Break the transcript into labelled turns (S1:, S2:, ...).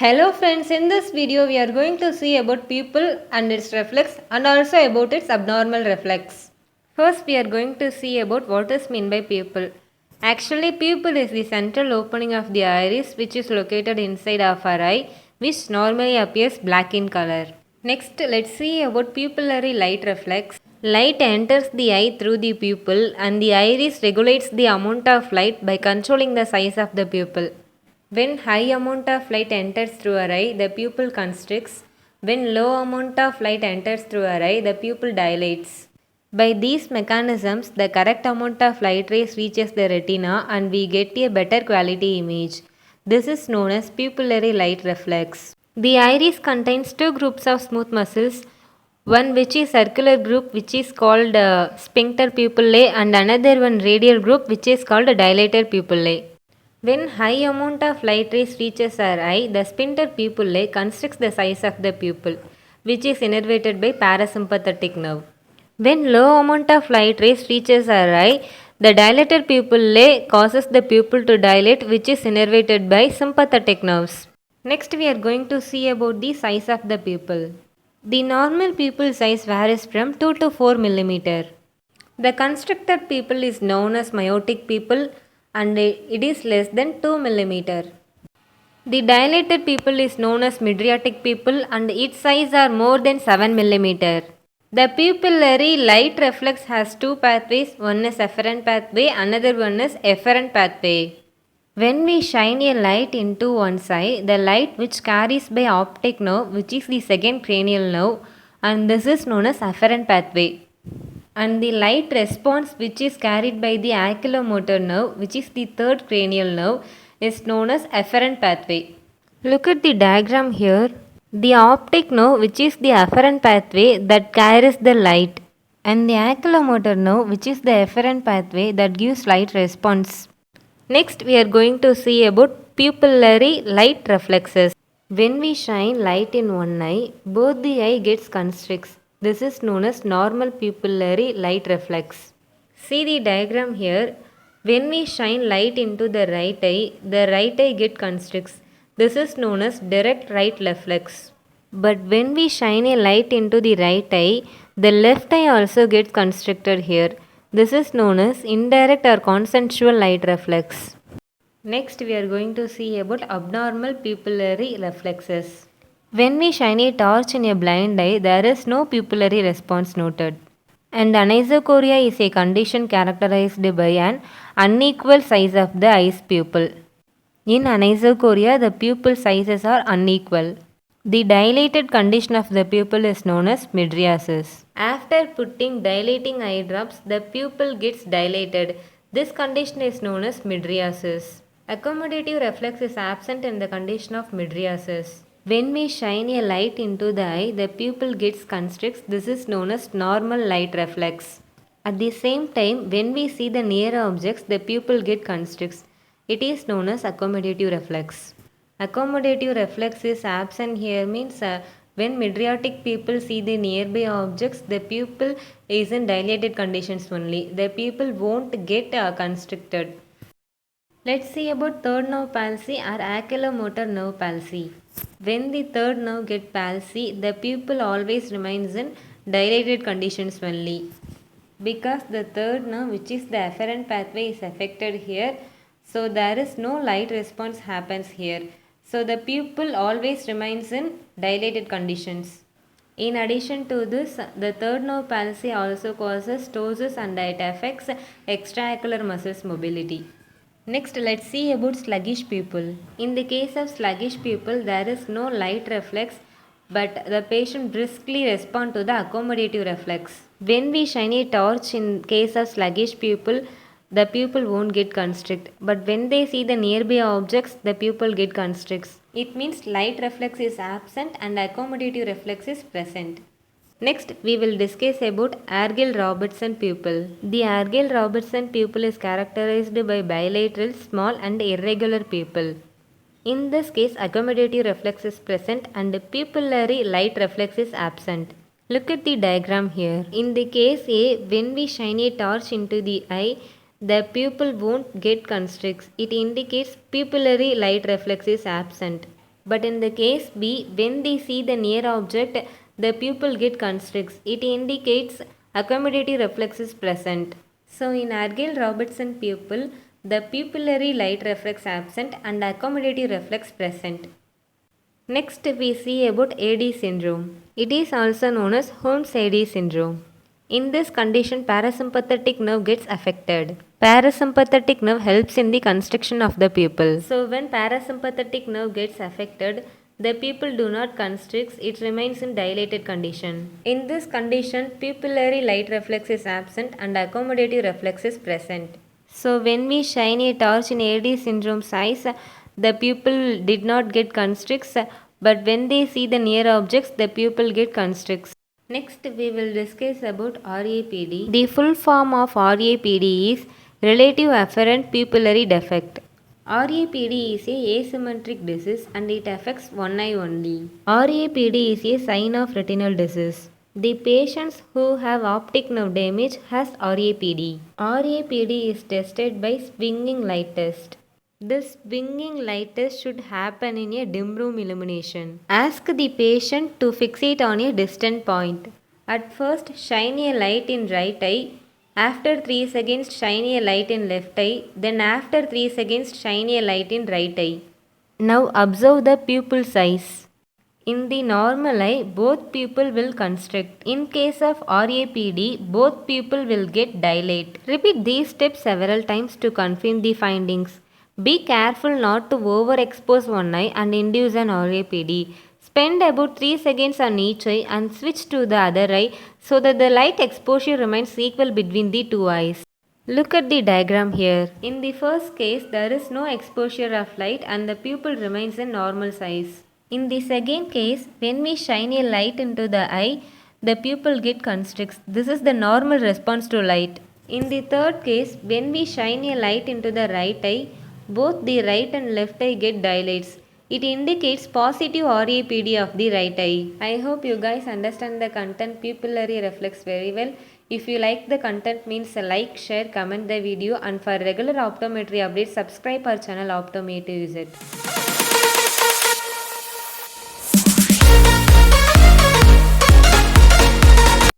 S1: Hello friends, in this video we are going to see about pupil and its reflex and also about its abnormal reflex. First we are going to see about what is meant by pupil. Actually pupil is the central opening of the iris which is located inside of our eye which normally appears black in color. Next let's see about pupillary light reflex. Light enters the eye through the pupil and the iris regulates the amount of light by controlling the size of the pupil. When high amount of light enters through our eye, the pupil constricts. When low amount of light enters through our eye, the pupil dilates. By these mechanisms, the correct amount of light rays reaches the retina and we get a better quality image. This is known as pupillary light reflex. The iris contains two groups of smooth muscles, one which is circular group which is called sphincter pupillae and another one radial group which is called dilator pupillae. When high amount of light rays reaches our eye, the sphincter pupillae constricts the size of the pupil, which is innervated by parasympathetic nerve. When low amount of light rays reaches our eye, the dilator pupillae causes the pupil to dilate, which is innervated by sympathetic nerves. Next we are going to see about the size of the pupil. The normal pupil size varies from 2 to 4 mm. The constricted pupil is known as myotic pupil and it is less than 2 mm. The dilated pupil is known as mydriatic pupil and its size are more than 7 mm. The pupillary light reflex has two pathways, one is efferent pathway, another one is efferent pathway. When we shine a light into one eye, the light which carries by optic nerve which is the second cranial nerve and this is known as efferent pathway. And the light response which is carried by the oculomotor nerve which is the third cranial nerve is known as efferent pathway. Look at the diagram here. The optic nerve which is the efferent pathway that carries the light and the oculomotor nerve which is the efferent pathway that gives light response. Next we are going to see about pupillary light reflexes. When we shine light in one eye, both the eye gets constricts. This is known as normal pupillary light reflex. See the diagram here. When we shine light into the right eye get constricts. This is known as direct right reflex. But when we shine a light into the right eye, the left eye also gets constricted here. This is known as indirect or consensual light reflex. Next we are going to see about abnormal pupillary reflexes. When we shine a torch in a blind eye, there is no pupillary response noted. And anisocoria is a condition characterized by an unequal size of the eye's pupil. In anisocoria, the pupil sizes are unequal. The dilated condition of the pupil is known as mydriasis. After putting dilating eye drops, the pupil gets dilated. This condition is known as mydriasis. Accommodative reflex is absent in the condition of mydriasis. When we shine a light into the eye, the pupil gets constricts. This is known as normal light reflex. At the same time, when we see the near objects, the pupil gets constricts. It is known as accommodative reflex. Accommodative reflex is absent here means when mydriatic people see the nearby objects, the pupil is in dilated conditions only. The pupil won't get constricted. Let's see about third nerve palsy or oculomotor nerve palsy. When the third nerve gets palsy, the pupil always remains in dilated conditions only. Because the third nerve which is the efferent pathway is affected here, so there is no light response happens here. So the pupil always remains in dilated conditions. In addition to this, the third nerve palsy also causes ptosis and it affects extraocular muscles mobility. Next, let's see about sluggish pupil. In the case of sluggish pupil, there is no light reflex, but the patient briskly responds to the accommodative reflex. When we shine a torch in case of sluggish pupil, the pupil won't get constrict. But when they see the nearby objects, the pupil get constricts. It means light reflex is absent and accommodative reflex is present. Next, we will discuss about Argyll Robertson pupil. The Argyll Robertson pupil is characterized by bilateral, small and irregular pupil. In this case, accommodative reflex is present and pupillary light reflex is absent. Look at the diagram here. In the case A, when we shine a torch into the eye, the pupil won't get constricts. It indicates pupillary light reflex is absent. But in the case B, when they see the near object, the pupil get constricts. It indicates accommodative reflexes present. So in Argyll Robertson pupil, the pupillary light reflex absent and accommodative reflex present. Next we see about Adie syndrome. It is also known as Holmes-Adie syndrome. In this condition, parasympathetic nerve gets affected. Parasympathetic nerve helps in the constriction of the pupil. So when parasympathetic nerve gets affected, the pupil do not constrict, it remains in dilated condition. In this condition, pupillary light reflex is absent and accommodative reflex is present. So when we shine a torch in AD syndrome eyes, the pupil did not get constricts, but when they see the near objects, the pupil get constricts. Next, we will discuss about RAPD. The full form of RAPD is Relative Afferent Pupillary Defect. RAPD is a asymmetric disease and it affects one eye only. RAPD is a sign of retinal disease. The patients who have optic nerve damage has RAPD. RAPD is tested by swinging light test. This swinging light test should happen in a dim room illumination. Ask the patient to fixate on a distant point. At first, shine a light in right eye. After 3 seconds, shine a light in left eye. Then after 3 seconds, shine a light in right eye. Now observe the pupil size. In the normal eye, both pupil will constrict. In case of RAPD, both pupil will get dilate. Repeat these steps several times to confirm the findings. Be careful not to overexpose one eye and induce an RAPD. Spend about 3 seconds on each eye and switch to the other eye so that the light exposure remains equal between the two eyes. Look at the diagram here. In the first case, there is no exposure of light and the pupil remains in normal size. In the second case, when we shine a light into the eye, the pupil get constricts. This is the normal response to light. In the third case, when we shine a light into the right eye, both the right and left eye get dilates. It indicates positive RAPD of the right eye. I hope you guys understand the content pupillary reflex very well. If you like the content means like, share, comment the video, and for regular optometry updates subscribe our channel Optometer. Use it.